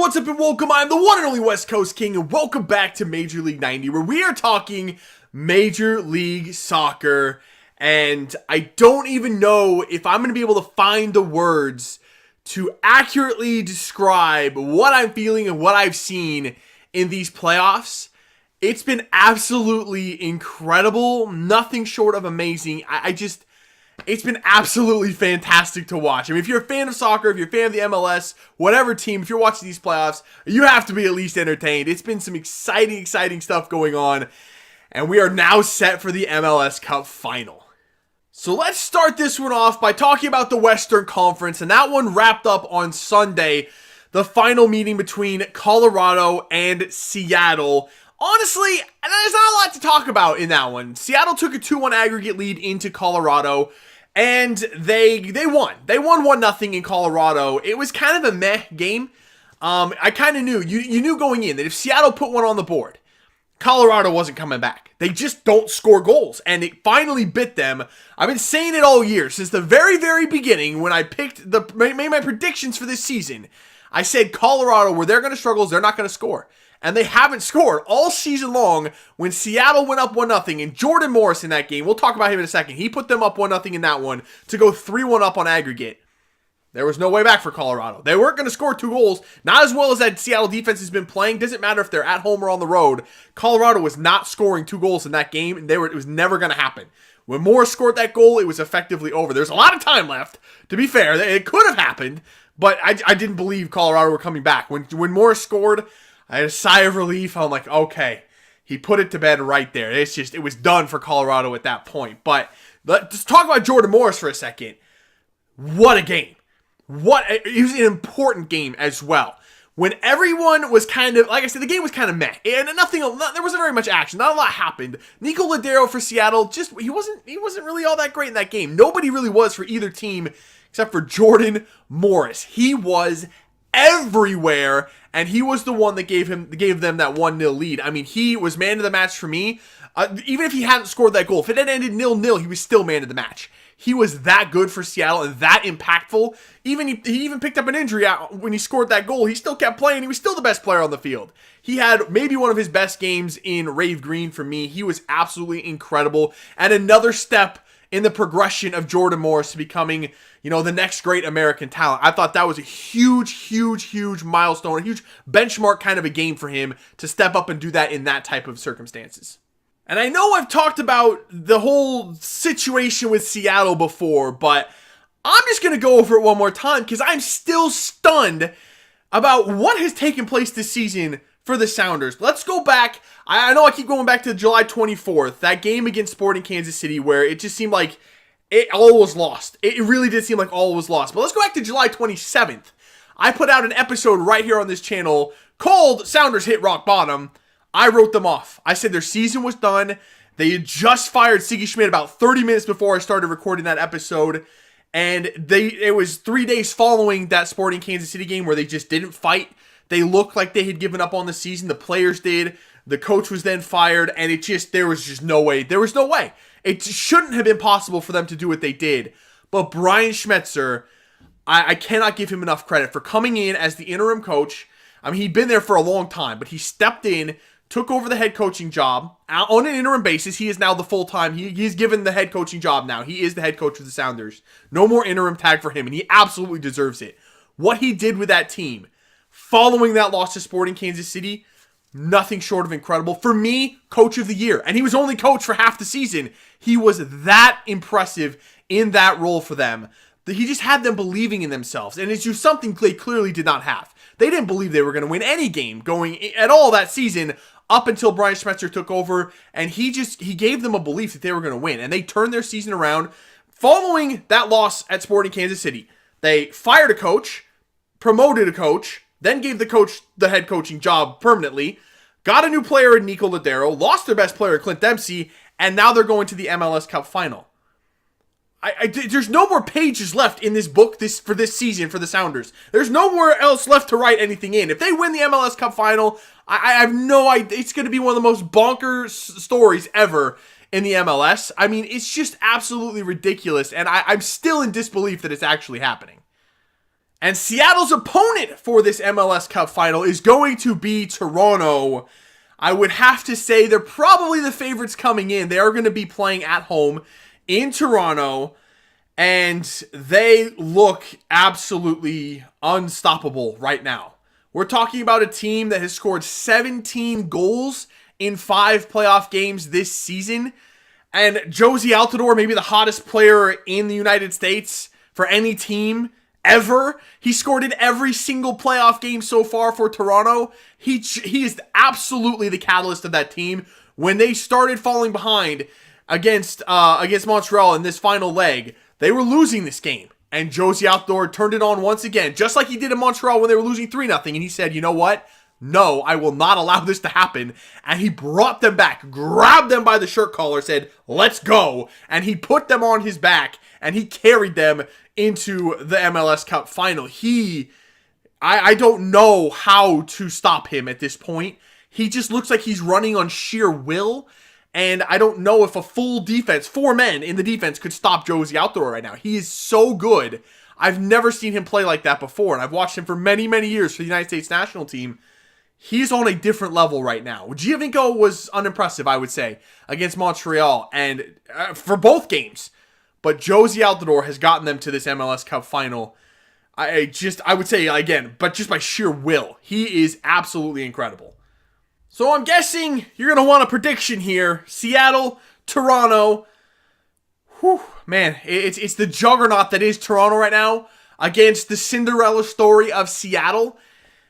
what's up and welcome. I'm the one and only West Coast King, and welcome back to Major League 90, where we are talking Major League Soccer. And I don't even know if I'm going to be able to find the words to accurately describe what I'm feeling and what I've seen in these playoffs. It's been absolutely incredible, nothing short of amazing. It's been absolutely fantastic to watch. I mean, if you're a fan of soccer, if you're a fan of the MLS, whatever team, if you're watching these playoffs, you have to be at least entertained. It's been some exciting stuff going on, and we are now set for the MLS Cup Final. So let's start this one off by talking about the Western Conference, and that one wrapped up on Sunday, the final meeting between Colorado and Seattle. Honestly, there's not a lot to talk about in that one. Seattle took a 2-1 aggregate lead into Colorado, and they won. They won 1-0 in Colorado. It was kind of a meh game. I kind of knew. You knew going in that if Seattle put one on the board, Colorado wasn't coming back. They just don't score goals, and it finally bit them. I've been saying it all year, since the very beginning when I made my predictions for this season. I said Colorado, where they're going to struggle, they're not going to score. And they haven't scored all season long. When Seattle went up 1-0, and Jordan Morris in that game, we'll talk about him in a second, he put them up 1-0 in that one to go 3-1 up on aggregate. There was no way back for Colorado. They weren't going to score 2 goals. Not as well as that Seattle defense has been playing. Doesn't matter if they're at home or on the road. Colorado was not scoring 2 goals in that game, and it was never going to happen. When Morris scored that goal, it was effectively over. There's a lot of time left. To be fair, it could have happened, but I didn't believe Colorado were coming back. When Morris scored, I had a sigh of relief. I'm like, okay, he put it to bed right there. It was done for Colorado at that point. But let's talk about Jordan Morris for a second. What a game. It was an important game as well. When everyone was kind of, like I said, the game was kind of meh. And there wasn't very much action. Not a lot happened. Nico Lodeiro for Seattle, he wasn't really all that great in that game. Nobody really was for either team except for Jordan Morris. He was everywhere, and he was the one that gave them that 1-0 lead. I mean, he was man of the match for me. Even if he hadn't scored that goal, if it had ended 0-0, he was still man of the match. He was that good for Seattle and that impactful. He even picked up an injury when he scored that goal. He still kept playing. He was still the best player on the field. He had maybe one of his best games in Rave Green for me. He was absolutely incredible. And another step in the progression of Jordan Morris to becoming, the next great American talent. I thought that was a huge milestone, a huge benchmark kind of a game for him to step up and do that in that type of circumstances. And I know I've talked about the whole situation with Seattle before, but I'm just going to go over it one more time because I'm still stunned about what has taken place this season for the Sounders. Let's go back. I know I keep going back to July 24th, that game against Sporting Kansas City where it just seemed like all was lost. It really did seem like all was lost. But let's go back to July 27th. I put out an episode right here on this channel called Sounders Hit Rock Bottom. I wrote them off. I said their season was done. They had just fired Sigi Schmidt about 30 minutes before I started recording that episode. And it was 3 days following that Sporting Kansas City game where they just didn't fight. They looked like they had given up on the season. The players did. The coach was then fired, and there was just no way. There was no way. It shouldn't have been possible for them to do what they did. But Brian Schmetzer, I cannot give him enough credit for coming in as the interim coach. I mean, he'd been there for a long time, but he stepped in, took over the head coaching job on an interim basis. He is now the full-time. He's given the head coaching job now. He is the head coach of the Sounders. No more interim tag for him, and he absolutely deserves it. What he did with that team, following that loss to Sporting Kansas City, nothing short of incredible. For me, coach of the year. And he was only coach for half the season. He was that impressive in that role for them. He just had them believing in themselves. And it's just something they clearly did not have. They didn't believe they were going to win any game going at all that season up until Brian Schmetzer took over. And he gave them a belief that they were going to win. And they turned their season around. Following that loss at Sporting Kansas City, they fired a coach, promoted a coach, then gave the coach the head coaching job permanently, got a new player in Nico Lodeiro, lost their best player, Clint Dempsey, and now they're going to the MLS Cup Final. There's no more pages left in this book for this season for the Sounders. There's nowhere else left to write anything in. If they win the MLS Cup Final, I have no idea. It's going to be one of the most bonkers stories ever in the MLS. I mean, it's just absolutely ridiculous, and I'm still in disbelief that it's actually happening. And Seattle's opponent for this MLS Cup Final is going to be Toronto. I would have to say they're probably the favorites coming in. They are going to be playing at home in Toronto, and they look absolutely unstoppable right now. We're talking about a team that has scored 17 goals in 5 playoff games this season. And Jozy Altidore, maybe the hottest player in the United States for any team ever. He scored in every single playoff game so far for Toronto. He is absolutely the catalyst of that team. When they started falling behind against Montreal in this final leg, they were losing this game. And Jozy Altidore turned it on once again, just like he did in Montreal when they were losing 3-0. And he said, you know what? No, I will not allow this to happen. And he brought them back, grabbed them by the shirt collar, said, let's go. And he put them on his back, and he carried them into the MLS Cup Final. I don't know how to stop him at this point. He just looks like he's running on sheer will. And I don't know if a full defense, 4 men in the defense, could stop Jozy Altidore right now. He is so good. I've never seen him play like that before. And I've watched him for many, many years for the United States national team. He's on a different level right now. Giovinco was unimpressive, I would say, against Montreal and for both games. But Jozy Altidore has gotten them to this MLS Cup Final. I would say, again, but just by sheer will. He is absolutely incredible. So I'm guessing you're going to want a prediction here. Seattle, Toronto. Whew, man, it's the juggernaut that is Toronto right now against the Cinderella story of Seattle.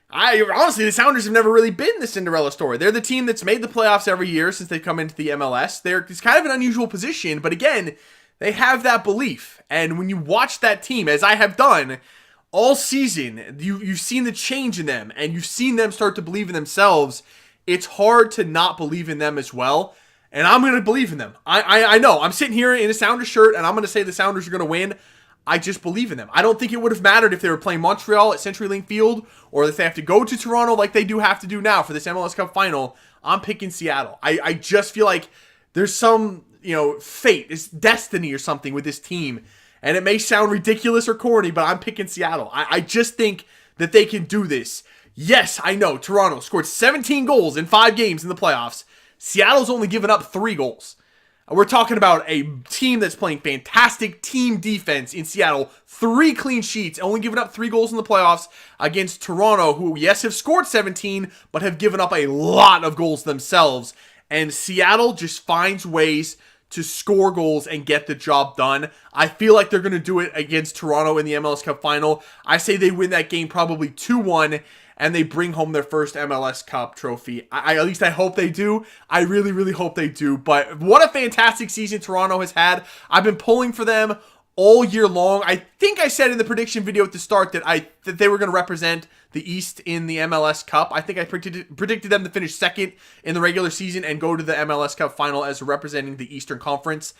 Honestly, the Sounders have never really been the Cinderella story. They're the team that's made the playoffs every year since they've come into the MLS. It's kind of an unusual position, but again, they have that belief. And when you watch that team, as I have done all season, you've seen the change in them, and you've seen them start to believe in themselves. It's hard to not believe in them as well. And I'm going to believe in them. I know. I'm sitting here in a Sounders shirt, and I'm going to say the Sounders are going to win. I just believe in them. I don't think it would have mattered if they were playing Montreal at CenturyLink Field or if they have to go to Toronto like they do have to do now for this MLS Cup Final. I'm picking Seattle. I just feel like there's some, fate, it's destiny or something with this team. And it may sound ridiculous or corny, but I'm picking Seattle. I just think that they can do this. Yes, I know Toronto scored 17 goals in 5 games in the playoffs. Seattle's only given up 3 goals. We're talking about a team that's playing fantastic team defense in Seattle. 3 clean sheets, only giving up 3 goals in the playoffs against Toronto, who, yes, have scored 17, but have given up a lot of goals themselves. And Seattle just finds ways to score goals and get the job done. I feel like they're going to do it against Toronto in the MLS Cup Final. I say they win that game probably 2-1. And they bring home their first MLS Cup trophy. At least I hope they do. I really, really hope they do. But what a fantastic season Toronto has had. I've been pulling for them all year long. I think I said in the prediction video at the start that they were going to represent the East in the MLS Cup. I think I predicted them to finish second in the regular season and go to the MLS Cup Final as representing the Eastern Conference.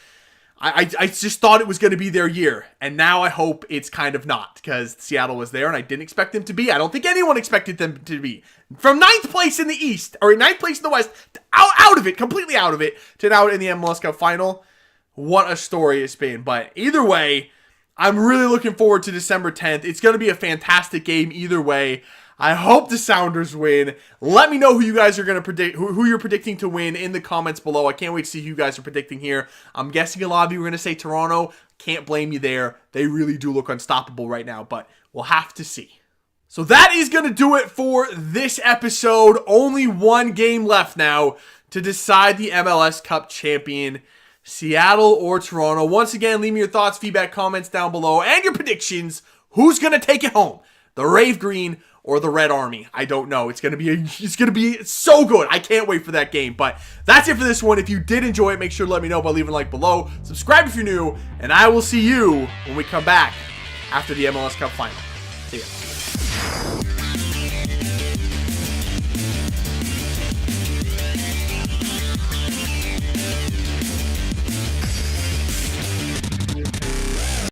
I just thought it was going to be their year, and now I hope it's kind of not, because Seattle was there, and I didn't expect them to be. I don't think anyone expected them to be. From 9th place in the East, or 9th place in the West, out of it, completely out of it, to now in the MLS Cup Final. What a story it's been. But either way, I'm really looking forward to December 10th. It's going to be a fantastic game either way. I hope the Sounders win. Let me know who you guys are going to predict, who you're predicting to win in the comments below. I can't wait to see who you guys are predicting here. I'm guessing a lot of you are going to say Toronto. Can't blame you there. They really do look unstoppable right now, but we'll have to see. So that is going to do it for this episode. Only 1 game left now to decide the MLS Cup champion, Seattle or Toronto. Once again, leave me your thoughts, feedback, comments down below, and your predictions. Who's going to take it home? The Rave Green or the Red Army? I don't know. It's gonna be so good. I can't wait for that game. But that's it for this one. If you did enjoy it, make sure to let me know by leaving a like below. Subscribe if you're new, and I will see you when we come back after the MLS Cup Final. See ya.